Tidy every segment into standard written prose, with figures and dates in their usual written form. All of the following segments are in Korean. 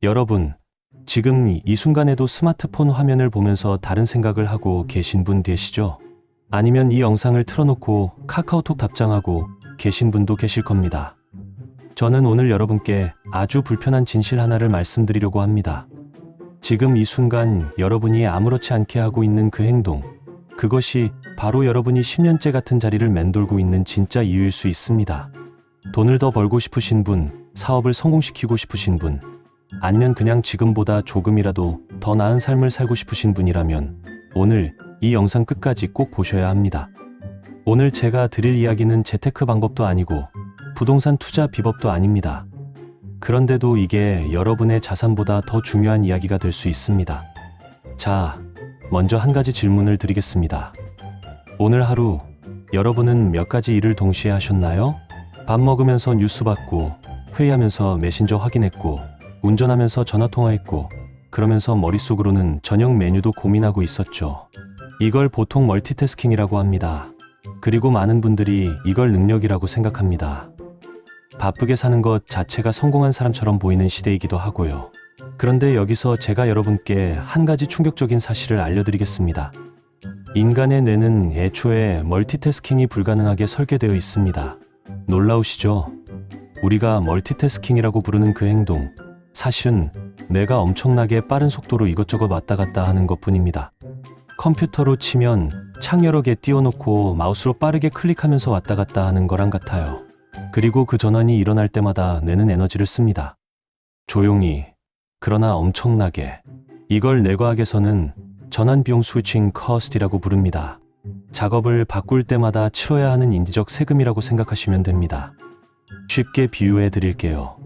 여러분, 지금 이 순간에도 스마트폰 화면을 보면서 다른 생각을 하고 계신 분 계시죠? 아니면 이 영상을 틀어놓고 카카오톡 답장하고 계신 분도 계실 겁니다. 저는 오늘 여러분께 아주 불편한 진실 하나를 말씀드리려고 합니다. 지금 이 순간 여러분이 아무렇지 않게 하고 있는 그 행동, 그것이 바로 여러분이 10년째 같은 자리를 맴돌고 있는 진짜 이유일 수 있습니다. 돈을 더 벌고 싶으신 분, 사업을 성공시키고 싶으신 분, 아니면 그냥 지금보다 조금이라도 더 나은 삶을 살고 싶으신 분이라면 오늘 이 영상 끝까지 꼭 보셔야 합니다. 오늘 제가 드릴 이야기는 재테크 방법도 아니고 부동산 투자 비법도 아닙니다. 그런데도 이게 여러분의 자산보다 더 중요한 이야기가 될 수 있습니다. 자, 먼저 한 가지 질문을 드리겠습니다. 오늘 하루 여러분은 몇 가지 일을 동시에 하셨나요? 밥 먹으면서 뉴스 봤고, 회의하면서 메신저 확인했고, 운전하면서 전화통화했고, 그러면서 머릿속으로는 저녁 메뉴도 고민하고 있었죠. 이걸 보통 멀티태스킹이라고 합니다. 그리고 많은 분들이 이걸 능력이라고 생각합니다. 바쁘게 사는 것 자체가 성공한 사람처럼 보이는 시대이기도 하고요. 그런데 여기서 제가 여러분께 한 가지 충격적인 사실을 알려드리겠습니다. 인간의 뇌는 애초에 멀티태스킹이 불가능하게 설계되어 있습니다. 놀라우시죠? 우리가 멀티태스킹이라고 부르는 그 행동, 사실은 뇌가 엄청나게 빠른 속도로 이것저것 왔다 갔다 하는 것뿐입니다. 컴퓨터로 치면 창 여러 개 띄워놓고 마우스로 빠르게 클릭하면서 왔다 갔다 하는 거랑 같아요. 그리고 그 전환이 일어날 때마다 뇌는 에너지를 씁니다. 조용히, 그러나 엄청나게. 이걸 뇌과학에서는 전환 비용 스위칭 커스트라고 부릅니다. 작업을 바꿀 때마다 치러야 하는 인지적 세금이라고 생각하시면 됩니다. 쉽게 비유해 드릴게요.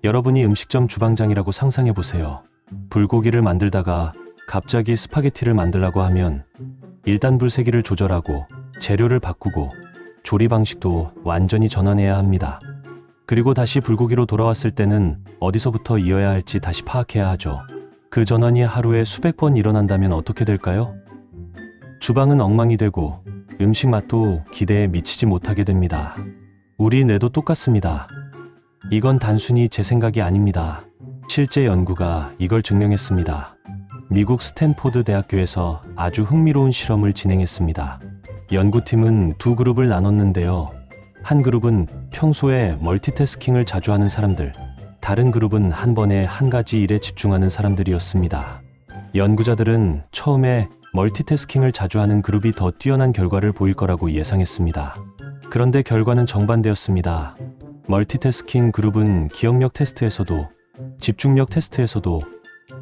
여러분이 음식점 주방장이라고 상상해 보세요. 불고기를 만들다가 갑자기 스파게티를 만들라고 하면 일단 불 세기를 조절하고 재료를 바꾸고 조리 방식도 완전히 전환해야 합니다. 그리고 다시 불고기로 돌아왔을 때는 어디서부터 이어야 할지 다시 파악해야 하죠. 그 전환이 하루에 수백 번 일어난다면 어떻게 될까요? 주방은 엉망이 되고 음식 맛도 기대에 미치지 못하게 됩니다. 우리 뇌도 똑같습니다. 이건 단순히 제 생각이 아닙니다. 실제 연구가 이걸 증명했습니다. 미국 스탠포드 대학교에서 아주 흥미로운 실험을 진행했습니다. 연구팀은 두 그룹을 나눴는데요. 한 그룹은 평소에 멀티태스킹을 자주 하는 사람들, 다른 그룹은 한 번에 한 가지 일에 집중하는 사람들이었습니다. 연구자들은 처음에 멀티태스킹을 자주 하는 그룹이 더 뛰어난 결과를 보일 거라고 예상했습니다. 그런데 결과는 정반대였습니다. 멀티태스킹 그룹은 기억력 테스트에서도, 집중력 테스트에서도,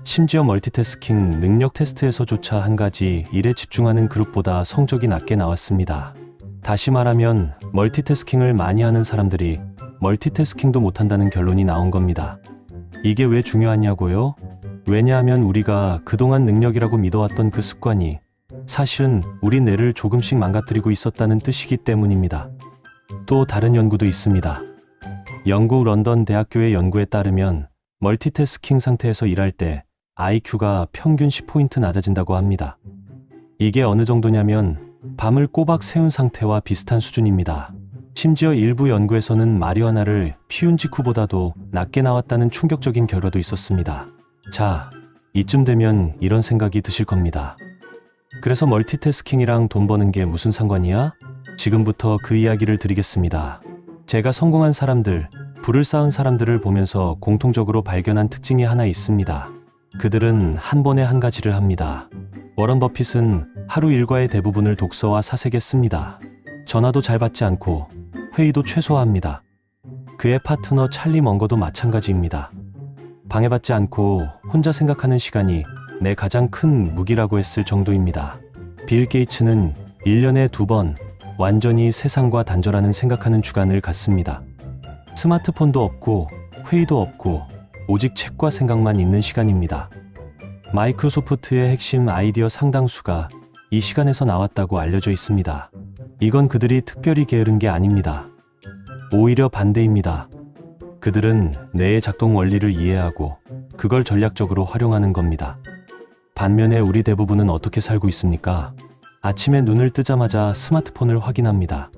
심지어 멀티태스킹 능력 테스트에서조차 한 가지 일에 집중하는 그룹보다 성적이 낮게 나왔습니다. 다시 말하면 멀티태스킹을 많이 하는 사람들이 멀티태스킹도 못한다는 결론이 나온 겁니다. 이게 왜 중요하냐고요? 왜냐하면 우리가 그동안 능력이라고 믿어왔던 그 습관이 사실은 우리 뇌를 조금씩 망가뜨리고 있었다는 뜻이기 때문입니다. 또 다른 연구도 있습니다. 영국 런던 대학교의 연구에 따르면 멀티태스킹 상태에서 일할 때 IQ가 평균 10포인트 낮아진다고 합니다. 이게 어느 정도냐면 밤을 꼬박 새운 상태와 비슷한 수준입니다. 심지어 일부 연구에서는 마리화나를 피운 직후보다도 낮게 나왔다는 충격적인 결과도 있었습니다. 자, 이쯤 되면 이런 생각이 드실 겁니다. 그래서 멀티태스킹이랑 돈 버는 게 무슨 상관이야? 지금부터 그 이야기를 드리겠습니다. 제가 성공한 사람들, 부를 쌓은 사람들을 보면서 공통적으로 발견한 특징이 하나 있습니다. 그들은 한 번에 한 가지를 합니다. 워런 버핏은 하루 일과의 대부분을 독서와 사색에 씁니다. 전화도 잘 받지 않고 회의도 최소화합니다. 그의 파트너 찰리 먼거도 마찬가지입니다. 방해받지 않고 혼자 생각하는 시간이 내 가장 큰 무기라고 했을 정도입니다. 빌 게이츠는 1년에 2번 완전히 세상과 단절하는 생각하는 주간을 갖습니다. 스마트폰도 없고 회의도 없고 오직 책과 생각만 있는 시간입니다. 마이크로소프트의 핵심 아이디어 상당수가 이 시간에서 나왔다고 알려져 있습니다. 이건 그들이 특별히 게으른 게 아닙니다. 오히려 반대입니다. 그들은 뇌의 작동 원리를 이해하고 그걸 전략적으로 활용하는 겁니다. 반면에 우리 대부분은 어떻게 살고 있습니까? 아침에 눈을 뜨자마자 스마트폰을 확인합니다.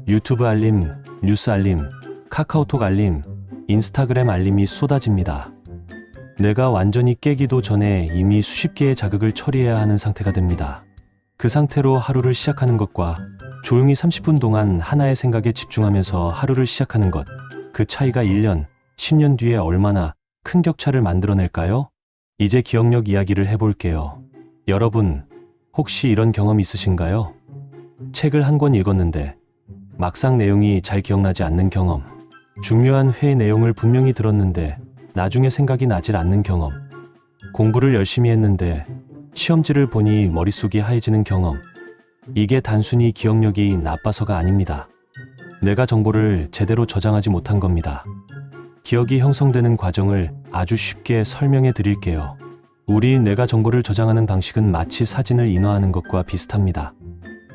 유튜브 알림, 뉴스 알림, 카카오톡 알림, 인스타그램 알림이 쏟아집니다. 뇌가 완전히 깨기도 전에 이미 수십 개의 자극을 처리해야 하는 상태가 됩니다. 그 상태로 하루를 시작하는 것과 조용히 30분 동안 하나의 생각에 집중하면서 하루를 시작하는 것, 그 차이가 1년, 10년 뒤에 얼마나 큰 격차를 만들어낼까요? 이제 기억력 이야기를 해볼게요. 여러분, 혹시 이런 경험 있으신가요? 책을 한 권 읽었는데 막상 내용이 잘 기억나지 않는 경험. 중요한 회의 내용을 분명히 들었는데 나중에 생각이 나질 않는 경험. 공부를 열심히 했는데 시험지를 보니 머릿속이 하얘지는 경험. 이게 단순히 기억력이 나빠서가 아닙니다. 뇌가 정보를 제대로 저장하지 못한 겁니다. 기억이 형성되는 과정을 아주 쉽게 설명해 드릴게요. 우리 뇌가 정보를 저장하는 방식은 마치 사진을 인화하는 것과 비슷합니다.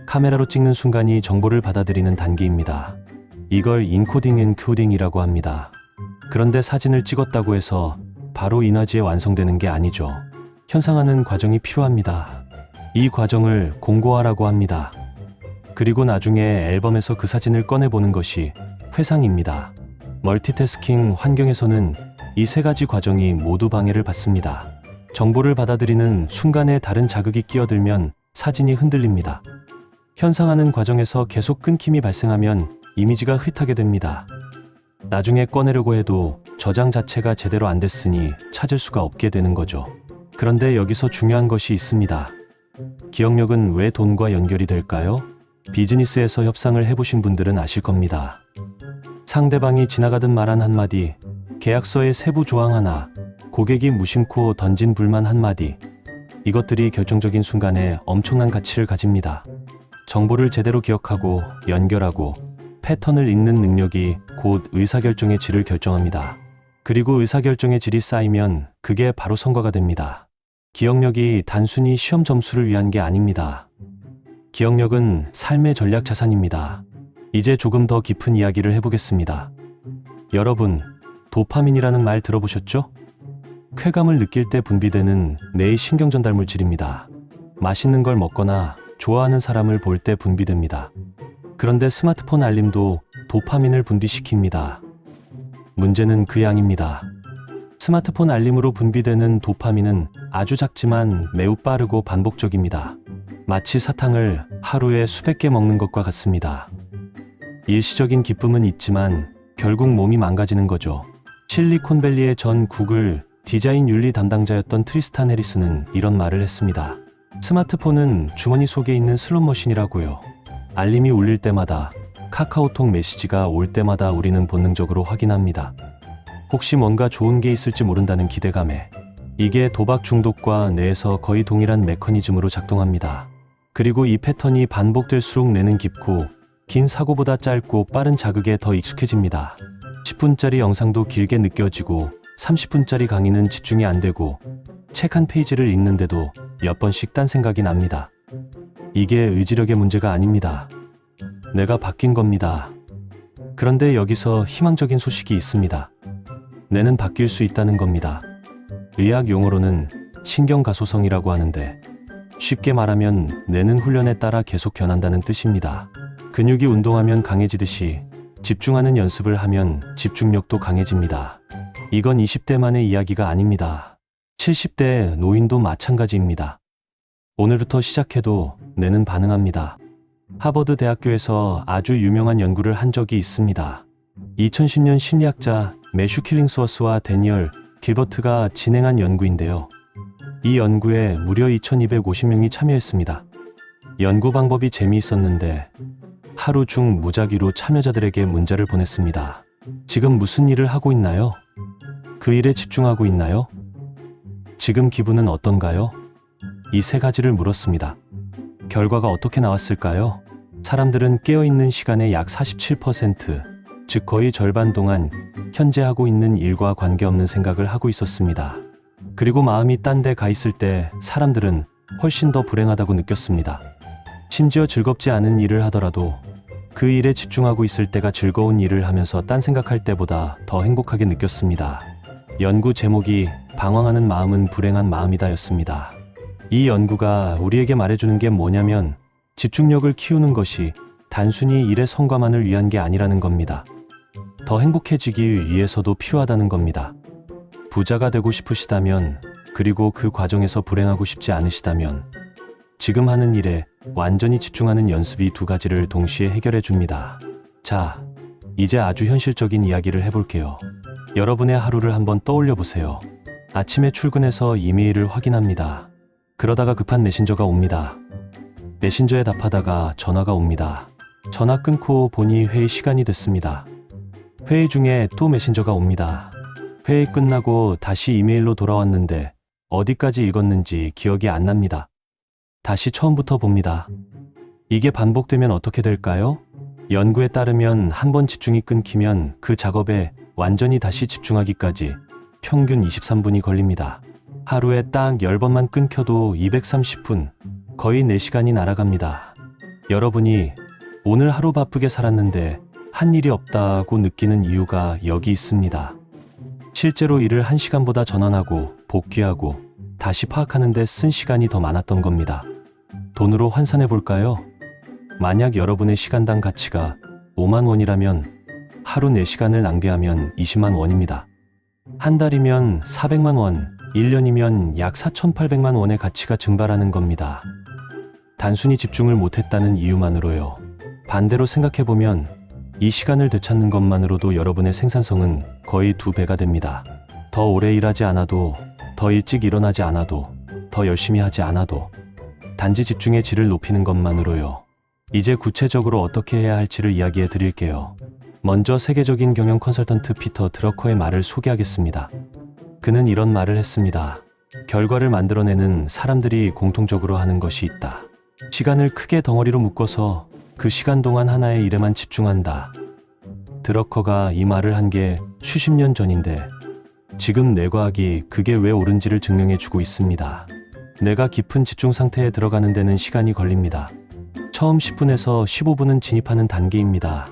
카메라로 찍는 순간이 정보를 받아들이는 단계입니다. 이걸 인코딩 엔코딩이라고 합니다. 그런데 사진을 찍었다고 해서 바로 인화지에 완성되는 게 아니죠. 현상하는 과정이 필요합니다. 이 과정을 공고화라고 합니다. 그리고 나중에 앨범에서 그 사진을 꺼내보는 것이 회상입니다. 멀티태스킹 환경에서는 이 세 가지 과정이 모두 방해를 받습니다. 정보를 받아들이는 순간에 다른 자극이 끼어들면 사진이 흔들립니다. 현상하는 과정에서 계속 끊김이 발생하면 이미지가 흐릿하게 됩니다. 나중에 꺼내려고 해도 저장 자체가 제대로 안 됐으니 찾을 수가 없게 되는 거죠. 그런데 여기서 중요한 것이 있습니다. 기억력은 왜 돈과 연결이 될까요? 비즈니스에서 협상을 해보신 분들은 아실 겁니다. 상대방이 지나가듯 말한 한마디, 계약서의 세부 조항 하나, 고객이 무심코 던진 불만 한마디, 이것들이 결정적인 순간에 엄청난 가치를 가집니다. 정보를 제대로 기억하고 연결하고 패턴을 읽는 능력이 곧 의사결정의 질을 결정합니다. 그리고 의사결정의 질이 쌓이면 그게 바로 성과가 됩니다. 기억력이 단순히 시험 점수를 위한 게 아닙니다. 기억력은 삶의 전략 자산입니다. 이제 조금 더 깊은 이야기를 해보겠습니다. 여러분, 도파민이라는 말 들어보셨죠? 쾌감을 느낄 때 분비되는 뇌의 신경전달 물질입니다. 맛있는 걸 먹거나 좋아하는 사람을 볼 때 분비됩니다. 그런데 스마트폰 알림도 도파민을 분비시킵니다. 문제는 그 양입니다. 스마트폰 알림으로 분비되는 도파민은 아주 작지만 매우 빠르고 반복적입니다. 마치 사탕을 하루에 수백 개 먹는 것과 같습니다. 일시적인 기쁨은 있지만 결국 몸이 망가지는 거죠. 실리콘밸리의 전 구글 디자인 윤리 담당자였던 트리스탄 해리스는 이런 말을 했습니다. 스마트폰은 주머니 속에 있는 슬롯머신이라고요. 알림이 울릴 때마다, 카카오톡 메시지가 올 때마다 우리는 본능적으로 확인합니다. 혹시 뭔가 좋은 게 있을지 모른다는 기대감에. 이게 도박 중독과 뇌에서 거의 동일한 메커니즘으로 작동합니다. 그리고 이 패턴이 반복될수록 뇌는 깊고 긴 사고보다 짧고 빠른 자극에 더 익숙해집니다. 10분짜리 영상도 길게 느껴지고 30분짜리 강의는 집중이 안 되고 책 한 페이지를 읽는데도 몇 번씩 딴 생각이 납니다. 이게 의지력의 문제가 아닙니다. 뇌가 바뀐 겁니다. 그런데 여기서 희망적인 소식이 있습니다. 뇌는 바뀔 수 있다는 겁니다. 의학 용어로는 신경가소성이라고 하는데 쉽게 말하면 뇌는 훈련에 따라 계속 변한다는 뜻입니다. 근육이 운동하면 강해지듯이 집중하는 연습을 하면 집중력도 강해집니다. 이건 20대만의 이야기가 아닙니다. 70대 노인도 마찬가지입니다. 오늘부터 시작해도 뇌는 반응합니다. 하버드 대학교에서 아주 유명한 연구를 한 적이 있습니다. 2010년 심리학자 매슈 킬링스워스와 데니얼 길버트가 진행한 연구인데요. 이 연구에 무려 2250명이 참여했습니다. 연구 방법이 재미있었는데 하루 중 무작위로 참여자들에게 문자를 보냈습니다. 지금 무슨 일을 하고 있나요? 그 일에 집중하고 있나요? 지금 기분은 어떤가요? 이 세 가지를 물었습니다. 결과가 어떻게 나왔을까요? 사람들은 깨어있는 시간의 약 47%, 즉 거의 절반 동안 현재 하고 있는 일과 관계없는 생각을 하고 있었습니다. 그리고 마음이 딴 데 가 있을 때 사람들은 훨씬 더 불행하다고 느꼈습니다. 심지어 즐겁지 않은 일을 하더라도 그 일에 집중하고 있을 때가 즐거운 일을 하면서 딴 생각할 때보다 더 행복하게 느꼈습니다. 연구 제목이 방황하는 마음은 불행한 마음이다 였습니다. 이 연구가 우리에게 말해주는 게 뭐냐면 집중력을 키우는 것이 단순히 일의 성과만을 위한 게 아니라는 겁니다. 더 행복해지기 위해서도 필요하다는 겁니다. 부자가 되고 싶으시다면, 그리고 그 과정에서 불행하고 싶지 않으시다면 지금 하는 일에 완전히 집중하는 연습이 두 가지를 동시에 해결해 줍니다. 자, 이제 아주 현실적인 이야기를 해볼게요. 여러분의 하루를 한번 떠올려 보세요. 아침에 출근해서 이메일을 확인합니다. 그러다가 급한 메신저가 옵니다. 메신저에 답하다가 전화가 옵니다. 전화 끊고 보니 회의 시간이 됐습니다. 회의 중에 또 메신저가 옵니다. 회의 끝나고 다시 이메일로 돌아왔는데 어디까지 읽었는지 기억이 안 납니다. 다시 처음부터 봅니다. 이게 반복되면 어떻게 될까요? 연구에 따르면 한 번 집중이 끊기면 그 작업에 완전히 다시 집중하기까지 평균 23분이 걸립니다. 하루에 딱 10번만 끊겨도 230분, 거의 4시간이 날아갑니다. 여러분이 오늘 하루 바쁘게 살았는데 한 일이 없다고 느끼는 이유가 여기 있습니다. 실제로 일을 1시간보다 전환하고 복귀하고 다시 파악하는 데 쓴 시간이 더 많았던 겁니다. 돈으로 환산해 볼까요? 만약 여러분의 시간당 가치가 5만 원이라면 하루 4시간을 낭비하면 20만 원입니다. 한 달이면 400만 원, 1년이면 약 4,800만 원의 가치가 증발하는 겁니다. 단순히 집중을 못했다는 이유만으로요. 반대로 생각해보면 이 시간을 되찾는 것만으로도 여러분의 생산성은 거의 2배가 됩니다. 더 오래 일하지 않아도, 더 일찍 일어나지 않아도, 더 열심히 하지 않아도 단지 집중의 질을 높이는 것만으로요. 이제 구체적으로 어떻게 해야 할지를 이야기해 드릴게요. 먼저 세계적인 경영 컨설턴트 피터 드러커의 말을 소개하겠습니다. 그는 이런 말을 했습니다. 결과를 만들어내는 사람들이 공통적으로 하는 것이 있다. 시간을 크게 덩어리로 묶어서 그 시간 동안 하나의 일에만 집중한다. 드러커가 이 말을 한 게 수십 년 전인데 지금 뇌과학이 그게 왜 옳은지를 증명해 주고 있습니다. 뇌가 깊은 집중 상태에 들어가는 데는 시간이 걸립니다. 처음 10분에서 15분은 진입하는 단계입니다.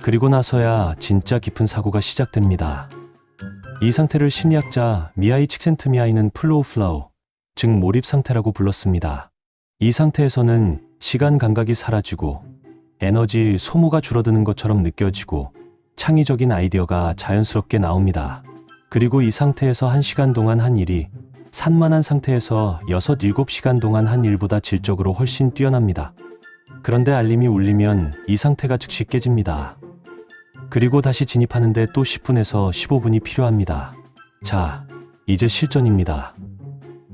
그리고 나서야 진짜 깊은 사고가 시작됩니다. 이 상태를 심리학자 미하이 칙센트미하이는 플로우 플라우, 즉 몰입 상태라고 불렀습니다. 이 상태에서는 시간 감각이 사라지고 에너지 소모가 줄어드는 것처럼 느껴지고 창의적인 아이디어가 자연스럽게 나옵니다. 그리고 이 상태에서 1시간 동안 한 일이 산만한 상태에서 6, 7시간 동안 한 일보다 질적으로 훨씬 뛰어납니다. 그런데 알림이 울리면 이 상태가 즉시 깨집니다. 그리고 다시 진입하는데 또 10분에서 15분이 필요합니다. 자, 이제 실전입니다.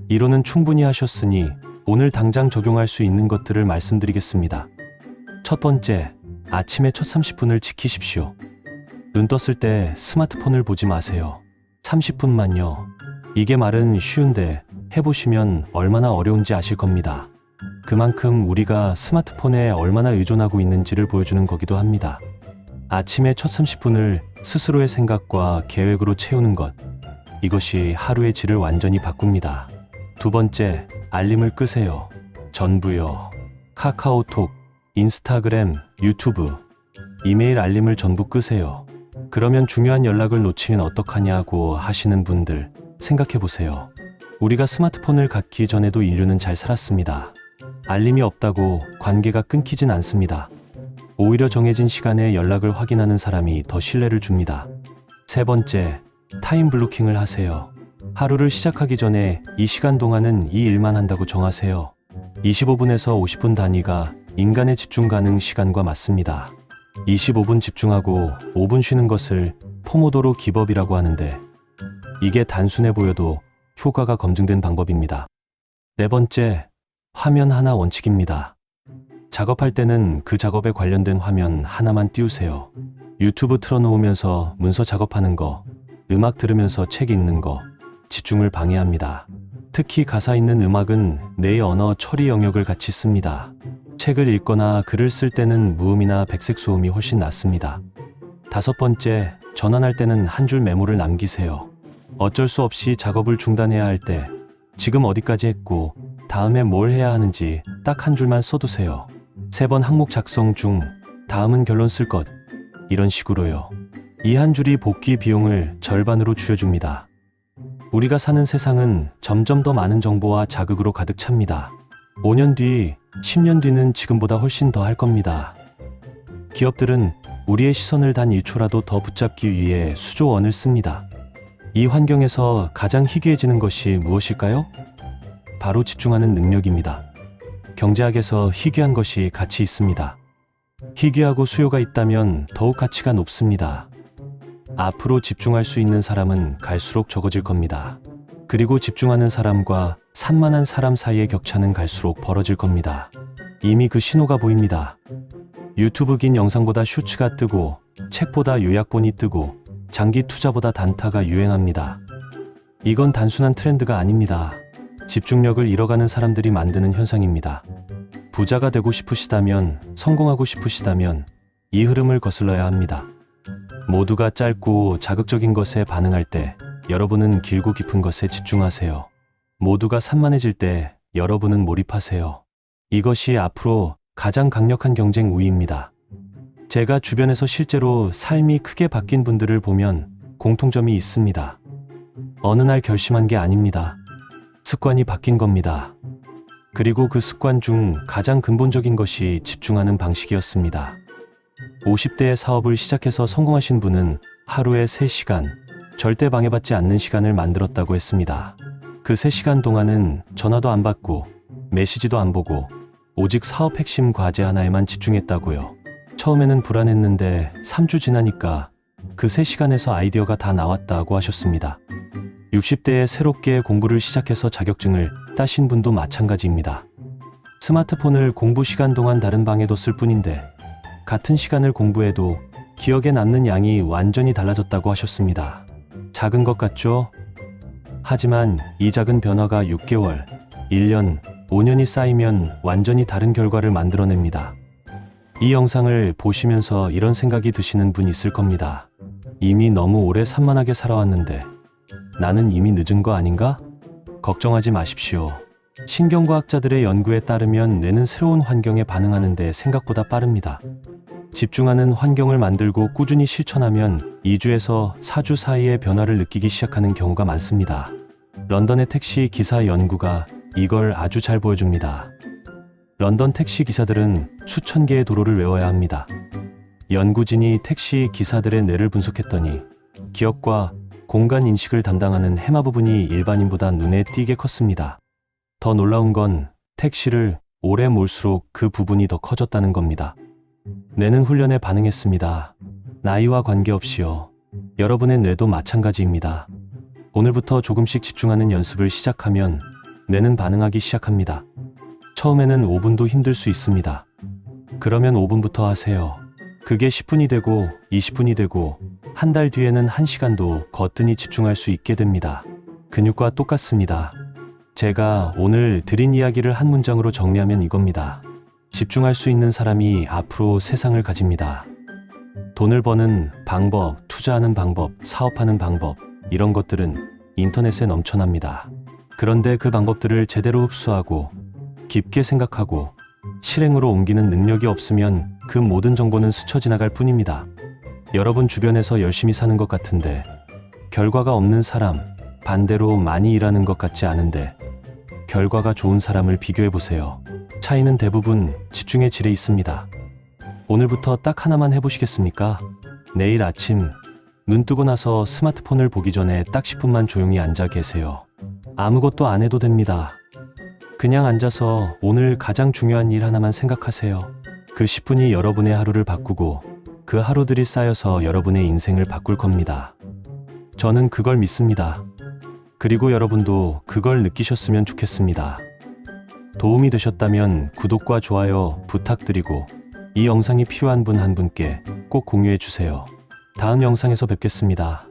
이론은 충분히 하셨으니 오늘 당장 적용할 수 있는 것들을 말씀드리겠습니다. 첫 번째, 아침에 첫 30분을 지키십시오. 눈 떴을 때 스마트폰을 보지 마세요. 30분만요. 이게 말은 쉬운데 해보시면 얼마나 어려운지 아실 겁니다. 그만큼 우리가 스마트폰에 얼마나 의존하고 있는지를 보여주는 거기도 합니다. 아침에 첫 30분을 스스로의 생각과 계획으로 채우는 것. 이것이 하루의 질을 완전히 바꿉니다. 두 번째, 알림을 끄세요. 전부요. 카카오톡, 인스타그램, 유튜브, 이메일 알림을 전부 끄세요. 그러면 중요한 연락을 놓치면 어떡하냐고 하시는 분들 생각해보세요. 우리가 스마트폰을 갖기 전에도 인류는 잘 살았습니다. 알림이 없다고 관계가 끊기진 않습니다. 오히려 정해진 시간에 연락을 확인하는 사람이 더 신뢰를 줍니다. 세 번째, 타임 블로킹을 하세요. 하루를 시작하기 전에 이 시간 동안은 이 일만 한다고 정하세요. 25분에서 50분 단위가 인간의 집중 가능 시간과 맞습니다. 25분 집중하고 5분 쉬는 것을 포모도로 기법이라고 하는데 이게 단순해 보여도 효과가 검증된 방법입니다. 네 번째, 화면 하나 원칙입니다. 작업할 때는 그 작업에 관련된 화면 하나만 띄우세요. 유튜브 틀어놓으면서 문서 작업하는 거, 음악 들으면서 책 읽는 거, 집중을 방해합니다. 특히 가사 있는 음악은 뇌의 언어 처리 영역을 같이 씁니다. 책을 읽거나 글을 쓸 때는 무음이나 백색 소음이 훨씬 낫습니다. 다섯 번째, 전환할 때는 한 줄 메모를 남기세요. 어쩔 수 없이 작업을 중단해야 할 때 지금 어디까지 했고 다음에 뭘 해야 하는지 딱 한 줄만 써두세요. 3번 항목 작성 중 다음은 결론 쓸 것. 이런 식으로요. 이 한 줄이 복귀 비용을 절반으로 줄여줍니다. 우리가 사는 세상은 점점 더 많은 정보와 자극으로 가득 찹니다. 5년 뒤, 10년 뒤는 지금보다 훨씬 더 할 겁니다. 기업들은 우리의 시선을 단 1초라도 더 붙잡기 위해 수조 원을 씁니다. 이 환경에서 가장 희귀해지는 것이 무엇일까요? 바로 집중하는 능력입니다. 경제학에서 희귀한 것이 가치 있습니다. 희귀하고 수요가 있다면 더욱 가치가 높습니다. 앞으로 집중할 수 있는 사람은 갈수록 적어질 겁니다. 그리고 집중하는 사람과 산만한 사람 사이의 격차는 갈수록 벌어질 겁니다. 이미 그 신호가 보입니다. 유튜브 긴 영상보다 쇼츠가 뜨고, 책보다 요약본이 뜨고, 장기 투자보다 단타가 유행합니다. 이건 단순한 트렌드가 아닙니다. 집중력을 잃어가는 사람들이 만드는 현상입니다. 부자가 되고 싶으시다면, 성공하고 싶으시다면 이 흐름을 거슬러야 합니다. 모두가 짧고 자극적인 것에 반응할 때 여러분은 길고 깊은 것에 집중하세요. 모두가 산만해질 때 여러분은 몰입하세요. 이것이 앞으로 가장 강력한 경쟁 우위입니다. 제가 주변에서 실제로 삶이 크게 바뀐 분들을 보면 공통점이 있습니다. 어느 날 결심한 게 아닙니다. 습관이 바뀐 겁니다. 그리고 그 습관 중 가장 근본적인 것이 집중하는 방식이었습니다. 50대에 사업을 시작해서 성공하신 분은 하루에 3시간, 절대 방해받지 않는 시간을 만들었다고 했습니다. 그 3시간 동안은 전화도 안 받고, 메시지도 안 보고, 오직 사업 핵심 과제 하나에만 집중했다고요. 처음에는 불안했는데 3주 지나니까 그 3시간에서 아이디어가 다 나왔다고 하셨습니다. 60대에 새롭게 공부를 시작해서 자격증을 따신 분도 마찬가지입니다. 스마트폰을 공부 시간 동안 다른 방에 뒀을 뿐인데 같은 시간을 공부해도 기억에 남는 양이 완전히 달라졌다고 하셨습니다. 작은 것 같죠? 하지만 이 작은 변화가 6개월, 1년, 5년이 쌓이면 완전히 다른 결과를 만들어냅니다. 이 영상을 보시면서 이런 생각이 드시는 분 있을 겁니다. 이미 너무 오래 산만하게 살아왔는데 나는 이미 늦은 거 아닌가? 걱정하지 마십시오. 신경과학자들의 연구에 따르면 뇌는 새로운 환경에 반응하는데 생각보다 빠릅니다. 집중하는 환경을 만들고 꾸준히 실천하면 2주에서 4주 사이에 변화를 느끼기 시작하는 경우가 많습니다. 런던의 택시 기사 연구가 이걸 아주 잘 보여줍니다. 런던 택시 기사들은 수천 개의 도로를 외워야 합니다. 연구진이 택시 기사들의 뇌를 분석했더니 기억과 공간 인식을 담당하는 해마 부분이 일반인보다 눈에 띄게 컸습니다. 더 놀라운 건 택시를 오래 몰수록 그 부분이 더 커졌다는 겁니다. 뇌는 훈련에 반응했습니다. 나이와 관계없이요. 여러분의 뇌도 마찬가지입니다. 오늘부터 조금씩 집중하는 연습을 시작하면 뇌는 반응하기 시작합니다. 처음에는 5분도 힘들 수 있습니다. 그러면 5분부터 하세요. 그게 10분이 되고 20분이 되고 한 달 뒤에는 1시간도 거뜬히 집중할 수 있게 됩니다. 근육과 똑같습니다. 제가 오늘 드린 이야기를 한 문장으로 정리하면 이겁니다. 집중할 수 있는 사람이 앞으로 세상을 가집니다. 돈을 버는 방법, 투자하는 방법, 사업하는 방법, 이런 것들은 인터넷에 넘쳐납니다. 그런데 그 방법들을 제대로 흡수하고 깊게 생각하고 실행으로 옮기는 능력이 없으면 그 모든 정보는 스쳐 지나갈 뿐입니다. 여러분 주변에서 열심히 사는 것 같은데 결과가 없는 사람, 반대로 많이 일하는 것 같지 않은데 결과가 좋은 사람을 비교해 보세요. 차이는 대부분 집중의 질에 있습니다. 오늘부터 딱 하나만 해보시겠습니까? 내일 아침 눈 뜨고 나서 스마트폰을 보기 전에 딱 10분만 조용히 앉아 계세요. 아무것도 안 해도 됩니다. 그냥 앉아서 오늘 가장 중요한 일 하나만 생각하세요. 그 10분이 여러분의 하루를 바꾸고 그 하루들이 쌓여서 여러분의 인생을 바꿀 겁니다. 저는 그걸 믿습니다. 그리고 여러분도 그걸 느끼셨으면 좋겠습니다. 도움이 되셨다면 구독과 좋아요 부탁드리고 이 영상이 필요한 분 한 분께 꼭 공유해 주세요. 다음 영상에서 뵙겠습니다.